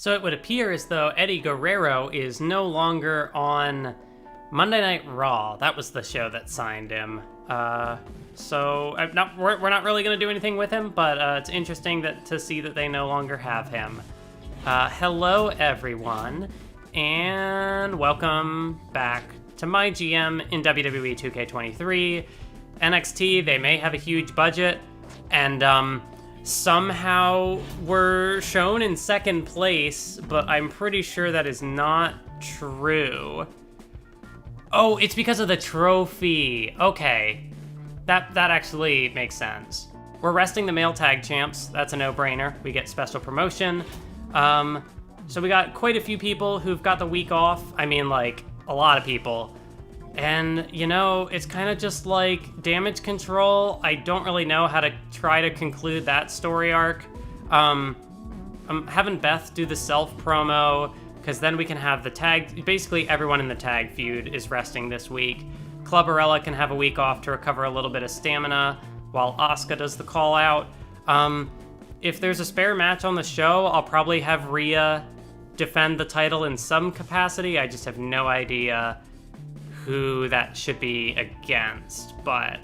So it would appear as though Eddie Guerrero is no longer on Monday Night Raw. That was the show that signed him. We're not really going to do anything with him, but it's interesting to see that they no longer have him. Hello, everyone, and welcome back to MyGM in WWE 2K23. NXT, they may have a huge budget, and somehow we're shown in second place, but I'm pretty sure that is not true. Oh, it's because of the trophy. Okay, that actually makes sense. We're resting the male tag champs. That's a no-brainer. We get special promotion. So we got quite a few people who've got the week off. I mean, like, a lot of people. And, you know, it's kind of just like Damage Control. I don't really know how to try to conclude that story arc. I'm having Beth do the self-promo, because then we can have the tag... Basically, everyone in the tag feud is resting this week. Clubberella can have a week off to recover a little bit of stamina, while Asuka does the call-out. If there's a spare match on the show, I'll probably have Rhea defend the title in some capacity. I just have no idea who that should be against, but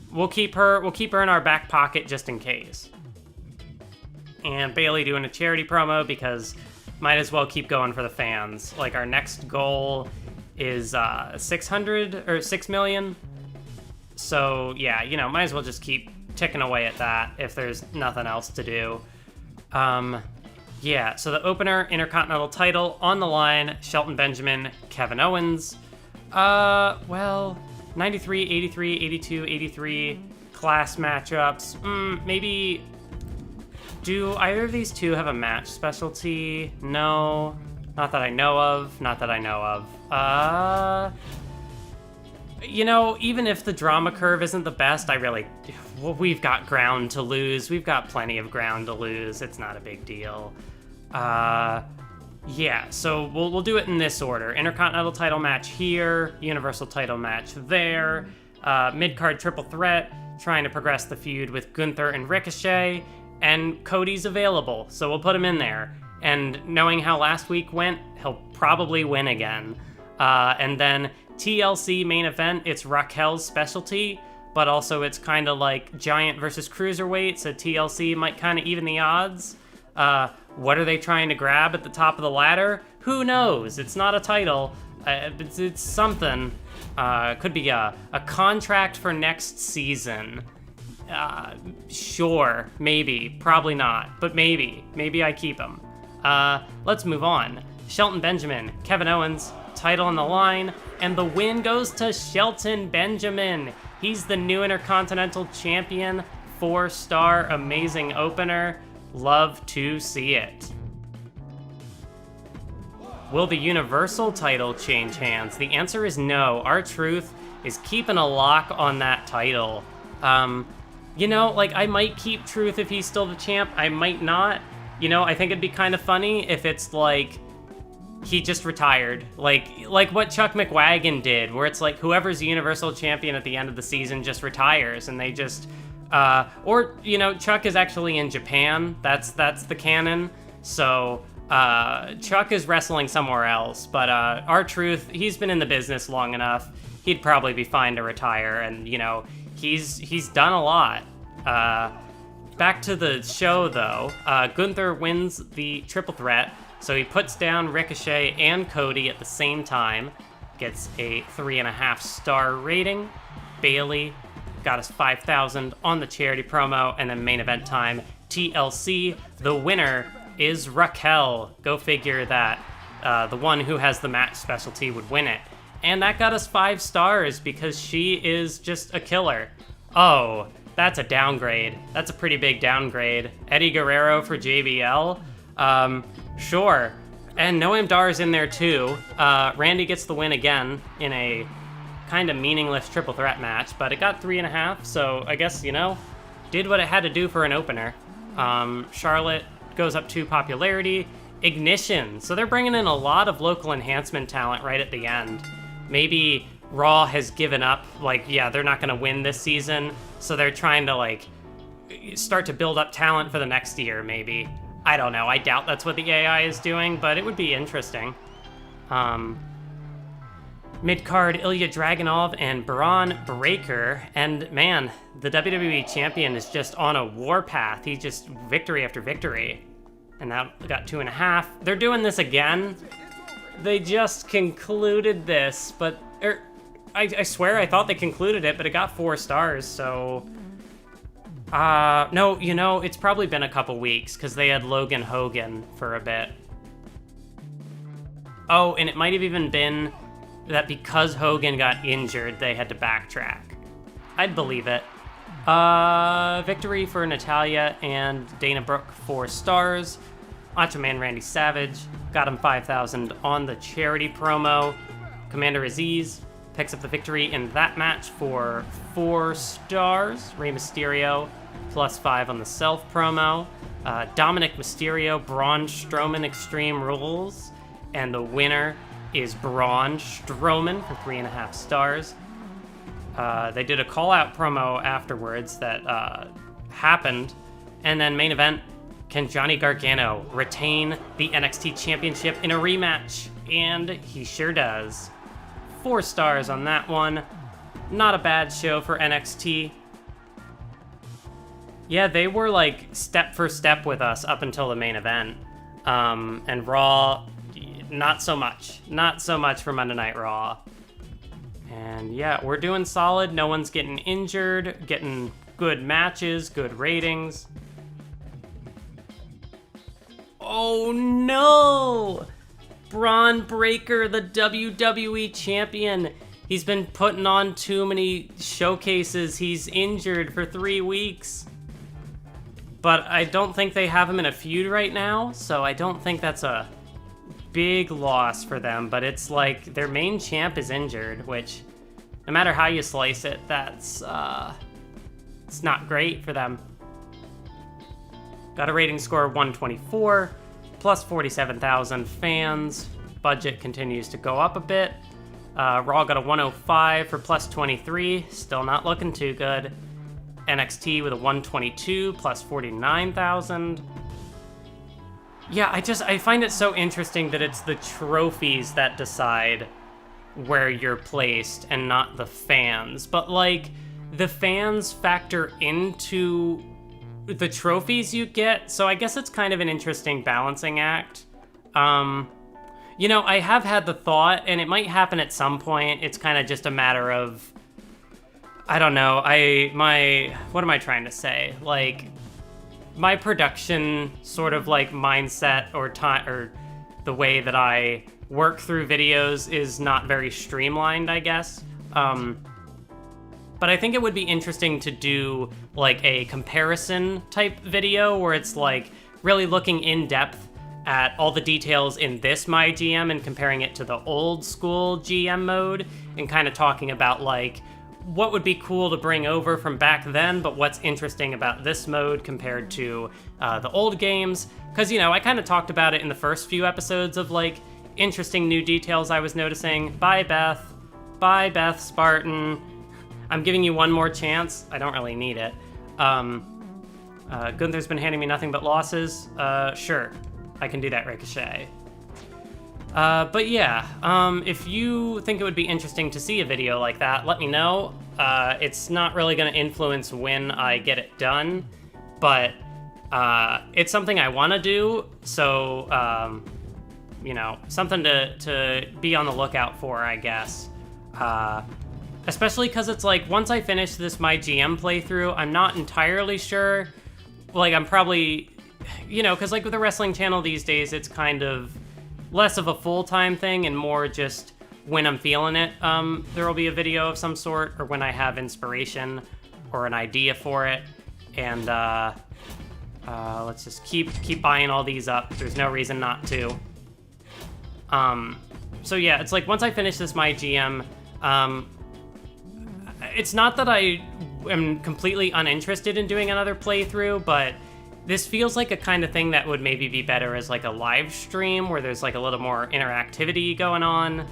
we'll keep her in our back pocket just in case. And Bayley doing a charity promo because might as well keep going for the fans. Like, our next goal is 600 or 6 million. So yeah, you know, might as well just keep ticking away at that if there's nothing else to do. Yeah, so the opener, Intercontinental title, on the line, Shelton Benjamin, Kevin Owens. 93, 83, 82, 83, class matchups. Maybe, do either of these two have a match specialty? No, not that I know of, You know, even if the drama curve isn't the best, we've got ground to lose. We've got plenty of ground to lose. It's not a big deal. Yeah, so we'll do it in this order. Intercontinental title match here, Universal title match there, mid-card triple threat, trying to progress the feud with Gunther and Ricochet, and Cody's available, so we'll put him in there. And knowing how last week went, he'll probably win again. And then TLC main event, it's Raquel's specialty, but also it's kind of like Giant versus Cruiserweight, so TLC might kind of even the odds. What are they trying to grab at the top of the ladder? Who knows? It's not a title. It's something. Could be a contract for next season. Sure, maybe, probably not, but maybe I keep him. Let's move on. Shelton Benjamin, Kevin Owens, title on the line, and the win goes to Shelton Benjamin. He's the new Intercontinental Champion, 4-star, amazing opener. Love to see it. Will the Universal title change hands? The answer is no. R-Truth is keeping a lock on that title. You know, like, I might keep Truth if he's still the champ. I might not. You know, I think it'd be kind of funny if it's like he just retired, like what Chuck McWagon did, where it's like whoever's Universal Champion at the end of the season just retires, and they just, or, you know, Chuck is actually in Japan. That's the canon. So Chuck is wrestling somewhere else, but R-Truth, he's been in the business long enough. He'd probably be fine to retire, and, you know, he's done a lot. Back to the show, though. Gunther wins the triple threat. So he puts down Ricochet and Cody at the same time, gets a 3.5-star rating. Bayley got us 5,000 on the charity promo, and then main event time, TLC. The winner is Raquel. Go figure that the one who has the match specialty would win it. And that got us 5 stars because she is just a killer. Oh, that's a downgrade. That's a pretty big downgrade. Eddie Guerrero for JBL? Sure. And Noam Dar's in there too. Randy gets the win again in a kind of meaningless triple threat match, but it got 3.5, so I guess, you know, did what it had to do for an opener. Charlotte goes up 2 popularity. Ignition. So they're bringing in a lot of local enhancement talent right at the end. Maybe Raw has given up, like, yeah, they're not going to win this season, so they're trying to, like, start to build up talent for the next year, maybe. I don't know. I doubt that's what the AI is doing, but it would be interesting. Mid-card, Ilya Dragunov and Braun Breaker. And man, the WWE champion is just on a warpath. He just victory after victory. And that got 2.5. They're doing this again. They just concluded this, but I swear I thought they concluded it, but it got 4 stars, so... no, you know, it's probably been a couple weeks, because they had Logan Hogan for a bit. Oh, and it might have even been that because Hogan got injured, they had to backtrack. I'd believe it. Victory for Natalya and Dana Brooke, 4 stars. Macho Man Randy Savage got him 5,000 on the charity promo. Commander Aziz picks up the victory in that match for 4 stars. Rey Mysterio +5 on the self promo. Dominic Mysterio, Braun Strowman Extreme Rules, and the winner is Braun Strowman for 3.5 stars. They did a call-out promo afterwards that happened, and then main event, can Johnny Gargano retain the NXT Championship in a rematch? And he sure does. 4 stars on that one. Not a bad show for NXT. Yeah, they were like step for step with us up until the main event. And Raw, not so much. Not so much for Monday Night Raw. And yeah, we're doing solid. No one's getting injured, getting good matches, good ratings. Oh no! Braun Breaker, the WWE champion. He's been putting on too many showcases. He's injured for 3 weeks. But I don't think they have him in a feud right now, so I don't think that's a big loss for them. But it's like their main champ is injured, which no matter how you slice it, that's it's not great for them. Got a rating score of 124, plus 47,000 fans. Budget continues to go up a bit. Raw got a 105 for plus 23, still not looking too good. NXT with a 122, plus 49,000. Yeah, I find it so interesting that it's the trophies that decide where you're placed and not the fans. But like, the fans factor into the trophies you get, so I guess it's kind of an interesting balancing act. You know, I have had the thought, and it might happen at some point, it's kind of just a matter of, I don't know, what am I trying to say? Like, my production sort of like mindset or time, or the way that I work through videos is not very streamlined, I guess. But I think it would be interesting to do like a comparison type video where it's like really looking in depth at all the details in this MyGM and comparing it to the old school GM mode and kind of talking about like what would be cool to bring over from back then, but what's interesting about this mode compared to the old games. Because, you know, I kind of talked about it in the first few episodes of like interesting new details I was noticing. Bye, Beth. Bye, Beth Spartan. I'm giving you one more chance. I don't really need it. Gunther's been handing me nothing but losses. Sure, I can do that, Ricochet. But yeah, if you think it would be interesting to see a video like that, let me know. It's not really going to influence when I get it done, but it's something I want to do, so, you know, something to be on the lookout for, I guess. Especially because it's like, once I finish this MyGM playthrough, I'm not entirely sure. Like, I'm probably, you know, because like with the wrestling channel these days, it's kind of less of a full-time thing and more just when I'm feeling it, there will be a video of some sort, or when I have inspiration or an idea for it. And let's just keep buying all these up. There's no reason not to. So yeah, it's like once I finish this MyGM, it's not that I am completely uninterested in doing another playthrough, but this feels like a kind of thing that would maybe be better as like a live stream where there's like a little more interactivity going on.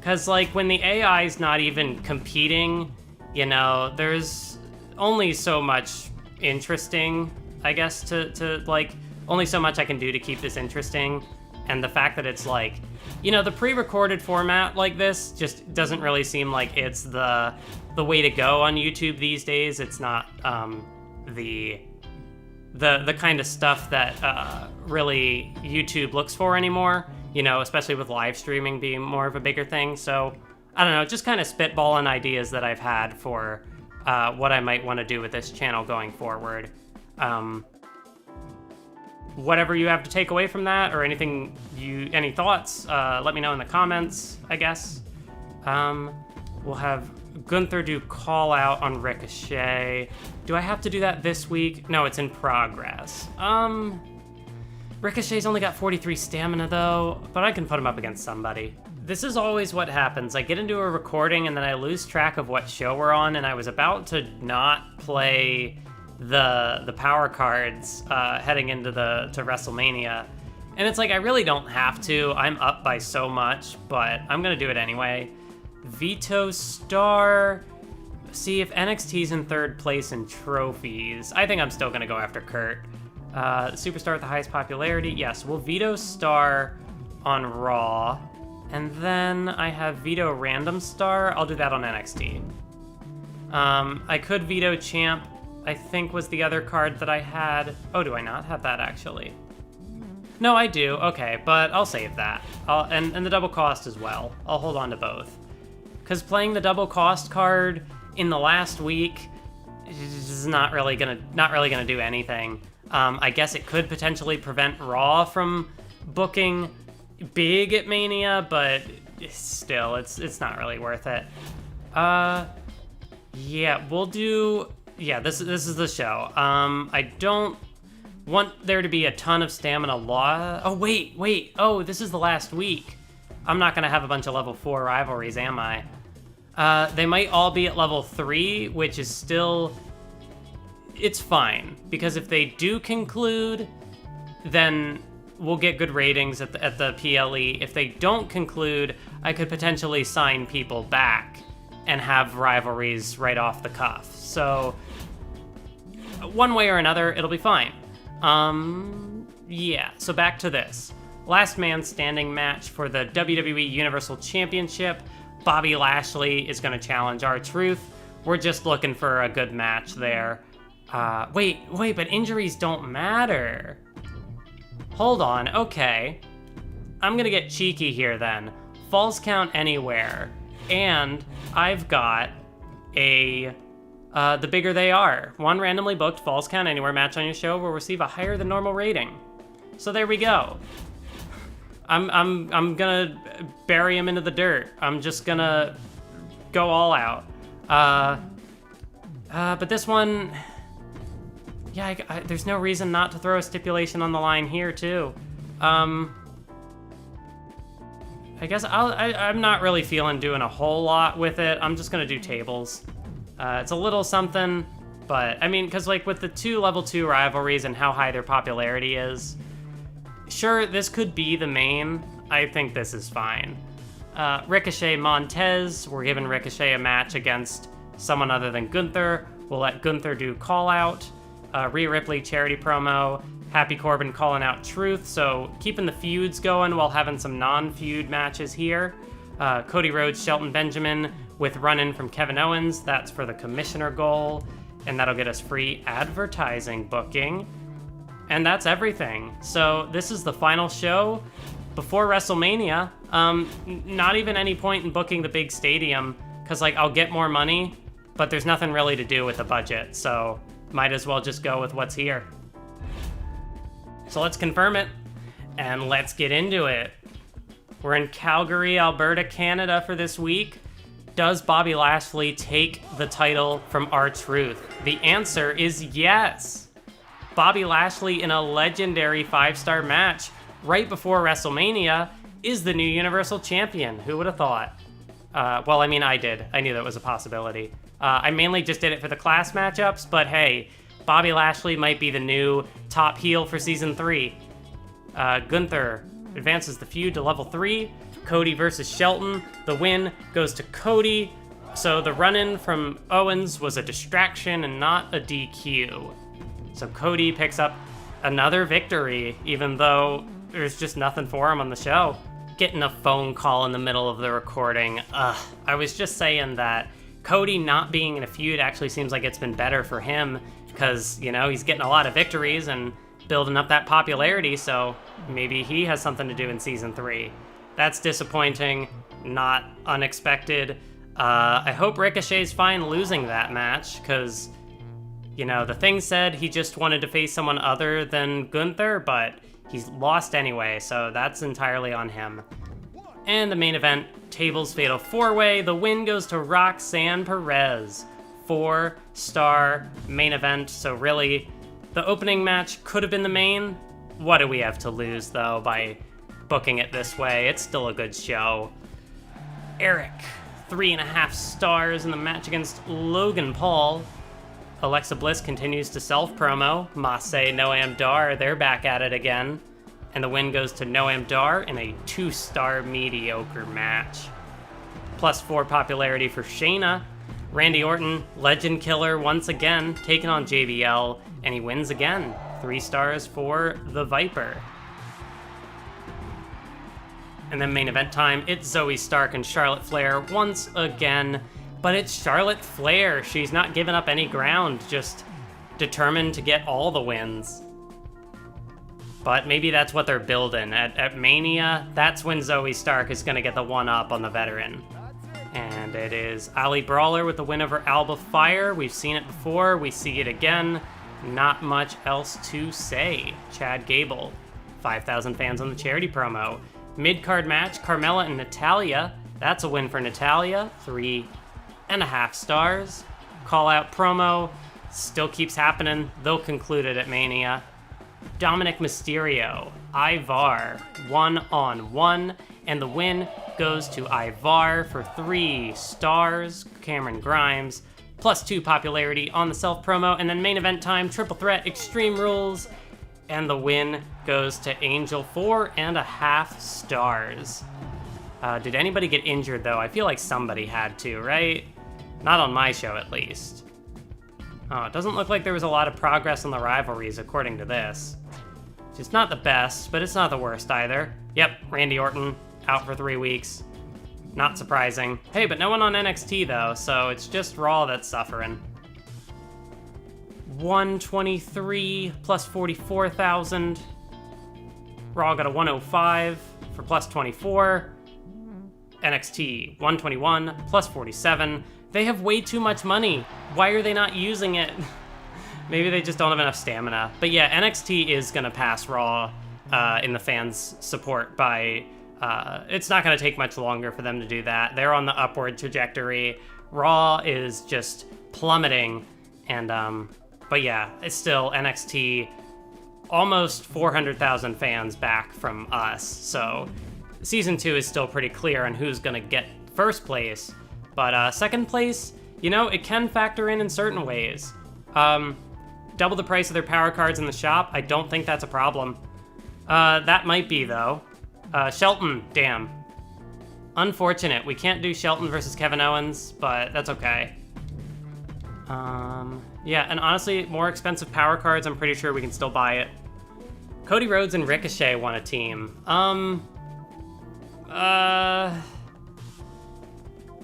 Cause like when the AI is not even competing, you know, there's only so much interesting, I guess, to like only so much I can do to keep this interesting. And the fact that it's like, you know, the pre-recorded format like this just doesn't really seem like it's the way to go on YouTube these days. It's not the kind of stuff that really YouTube looks for anymore, you know, especially with live streaming being more of a bigger thing. So I don't know, just kind of spitballing ideas that I've had for what I might want to do with this channel going forward. Whatever you have to take away from that, or any thoughts, let me know in the comments, I guess. We'll have Gunther do call out on Ricochet. Do I have to do that this week? No, it's in progress. Ricochet's only got 43 stamina though, but I can put him up against somebody. This is always what happens. I get into a recording and then I lose track of what show we're on, and I was about to not play the power cards heading into to WrestleMania, and it's like I really don't have to. I'm up by so much, but I'm gonna do it anyway. Veto Star. See if NXT's in third place in trophies. I think I'm still gonna go after Kurt. Superstar with the highest popularity. Yes, we'll Veto Star on Raw, and then I have Veto Random Star. I'll do that on NXT. I could Veto Champ, I think was the other card that I had. Oh, do I not have that actually? No, I do. Okay, but I'll save that. And the double cost as well. I'll hold on to both. Because playing the double cost card in the last week is not really gonna do anything. I guess it could potentially prevent Raw from booking big at Mania, but still, it's not really worth it. Yeah, we'll do. Yeah, this is the show. I don't want there to be a ton of stamina loss. Oh, wait. Oh, this is the last week. I'm not going to have a bunch of level 4 rivalries, am I? They might all be at level 3, which is still... It's fine, because if they do conclude, then we'll get good ratings at the PLE. If they don't conclude, I could potentially sign people back and have rivalries right off the cuff. So one way or another, it'll be fine. Yeah, so back to this. Last man standing match for the WWE Universal Championship. Bobby Lashley is going to challenge R-Truth. We're just looking for a good match there. Wait, but injuries don't matter. Hold on, okay. I'm going to get cheeky here then. Falls count anywhere. And I've got a the bigger they are. One randomly booked Falls Count Anywhere match on your show will receive a higher than normal rating. So there we go. I'm gonna bury him into the dirt. I'm just gonna go all out. But this one, yeah, there's no reason not to throw a stipulation on the line here too. I guess I'm not really feeling doing a whole lot with it. I'm just gonna do tables. It's a little something, but I mean, because like with the 2 level 2 rivalries and how high their popularity is, sure, this could be the main. I think this is fine. Ricochet Montez, we're giving Ricochet a match against someone other than Gunther. We'll let Gunther do call out. Rhea Ripley charity promo. Happy Corbin calling out Truth, so keeping the feuds going while having some non-feud matches here. Cody Rhodes, Shelton Benjamin with run-in from Kevin Owens. That's for the commissioner goal, and that'll get us free advertising booking. And that's everything. So this is the final show before WrestleMania. Not even any point in booking the big stadium, because like I'll get more money, but there's nothing really to do with the budget, so might as well just go with what's here. So let's confirm it, and let's get into it. We're in Calgary, Alberta, Canada for this week. Does Bobby Lashley take the title from R-Truth? The answer is yes. Bobby Lashley in a legendary 5-star match right before WrestleMania is the new Universal Champion. Who would have thought? Well, I mean, I did. I knew that was a possibility. I mainly just did it for the class matchups, but hey, Bobby Lashley might be the new top heel for Season 3. Gunther advances the feud to level 3. Cody versus Shelton. The win goes to Cody. So the run-in from Owens was a distraction and not a DQ. So Cody picks up another victory, even though there's just nothing for him on the show. Getting a phone call in the middle of the recording. I was just saying that Cody not being in a feud actually seems like it's been better for him because, you know, he's getting a lot of victories and building up that popularity, so maybe he has something to do in Season 3. That's disappointing, not unexpected. I hope Ricochet's fine losing that match, because, you know, the Thing said he just wanted to face someone other than Gunther, but he's lost anyway, so that's entirely on him. And the main event, Tables Fatal 4-Way, the win goes to Roxanne Perez. 4-star main event, so really, the opening match could have been the main. What do we have to lose, though, by booking it this way? It's still a good show. Eric, 3.5 stars in the match against Logan Paul. Alexa Bliss continues to self-promo. Massey, Noam Dar, they're back at it again. And the win goes to Noam Dar in a 2-star mediocre match. +4 popularity for Shayna. Randy Orton, legend killer once again, taking on JBL, and he wins again. 3 stars for the Viper. And then main event time, it's Zoe Stark and Charlotte Flair once again. But it's Charlotte Flair. She's not giving up any ground, just determined to get all the wins. But maybe that's what they're building. At Mania, that's when Zoe Stark is going to get the one-up on the veteran. And it is Ali Brawler with the win over Alba Fire. We've seen it before. We see it again. Not much else to say. Chad Gable, 5,000 fans on the charity promo. Mid-card match, Carmella and Natalya. That's a win for Natalya. 3.5 stars. Call-out promo. Still keeps happening. They'll conclude it at Mania. Dominic Mysterio, Ivar, 1-on-1, and the win goes to Ivar for 3 stars. Cameron Grimes, +2 popularity on the self-promo, and then main event time, triple threat, Extreme Rules, and the win goes to Angel, 4.5 stars. Did anybody get injured, though? I feel like somebody had to, right? Not on my show, at least. Oh, it doesn't look like there was a lot of progress on the rivalries, according to this. It's not the best, but it's not the worst either. Yep, Randy Orton, out for 3 weeks. Not surprising. Hey, but no one on NXT, though, so it's just Raw that's suffering. 123 plus 44,000. Raw got a 105 for plus 24. NXT, 121 plus 47. They have way too much money. Why are they not using it? Maybe they just don't have enough stamina. But yeah, NXT is gonna pass Raw in the fans' support by, it's not gonna take much longer for them to do that. They're on the upward trajectory. Raw is just plummeting. And, but yeah, it's still NXT, almost 400,000 fans back from us. So Season 2 is still pretty clear on who's gonna get first place. But second place, you know, it can factor in certain ways. Double the price of their power cards in the shop, I don't think that's a problem. That might be, though. Shelton, damn. Unfortunate, we can't do Shelton versus Kevin Owens, but that's okay. Yeah, and honestly, more expensive power cards, I'm pretty sure we can still buy it. Cody Rhodes and Ricochet want a team.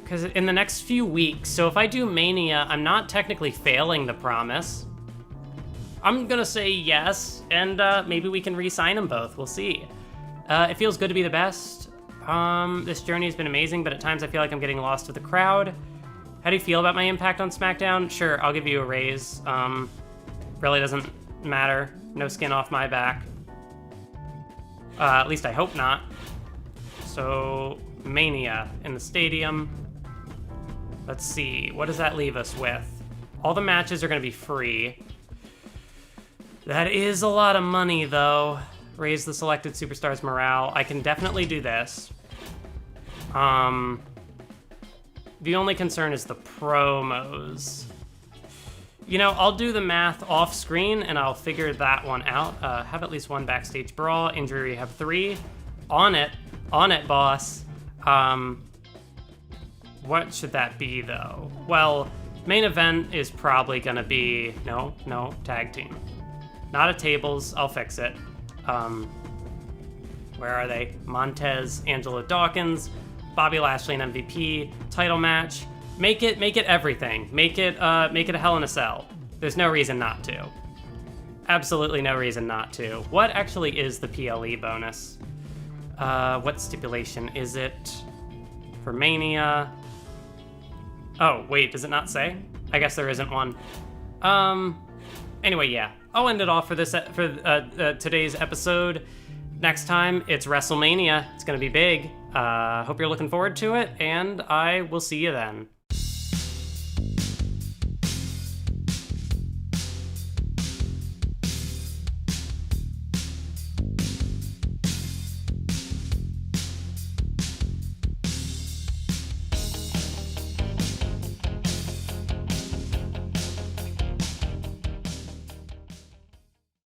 Because in the next few weeks, so if I do Mania, I'm not technically failing the promise. I'm gonna say yes, and maybe we can re-sign them both. We'll see. It feels good to be the best. This journey has been amazing, but at times I feel like I'm getting lost with the crowd. How do you feel about my impact on SmackDown? Sure, I'll give you a raise. Really doesn't matter. No skin off my back. At least I hope not. So, Mania in the stadium. Let's see, what does that leave us with? All the matches are gonna be free. That is a lot of money, though. Raise the selected superstars' morale. I can definitely do this. The only concern is the promos. You know, I'll do the math off screen and I'll figure that one out. Have at least one backstage brawl, injury rehab 3. On it, boss. What should that be, though? Well, main event is probably gonna be, no, tag team. Not a tables. I'll fix it. Where are they? Montez, Angelo Dawkins, Bobby Lashley and MVP, title match. Make it everything. Make it a Hell in a Cell. There's no reason not to. Absolutely no reason not to. What actually is the PLE bonus? What stipulation is it? For Mania. Oh, wait, does it not say? I guess there isn't one. Anyway, yeah. I'll end it off for today's episode. Next time, it's WrestleMania. It's gonna be big. Hope you're looking forward to it, and I will see you then.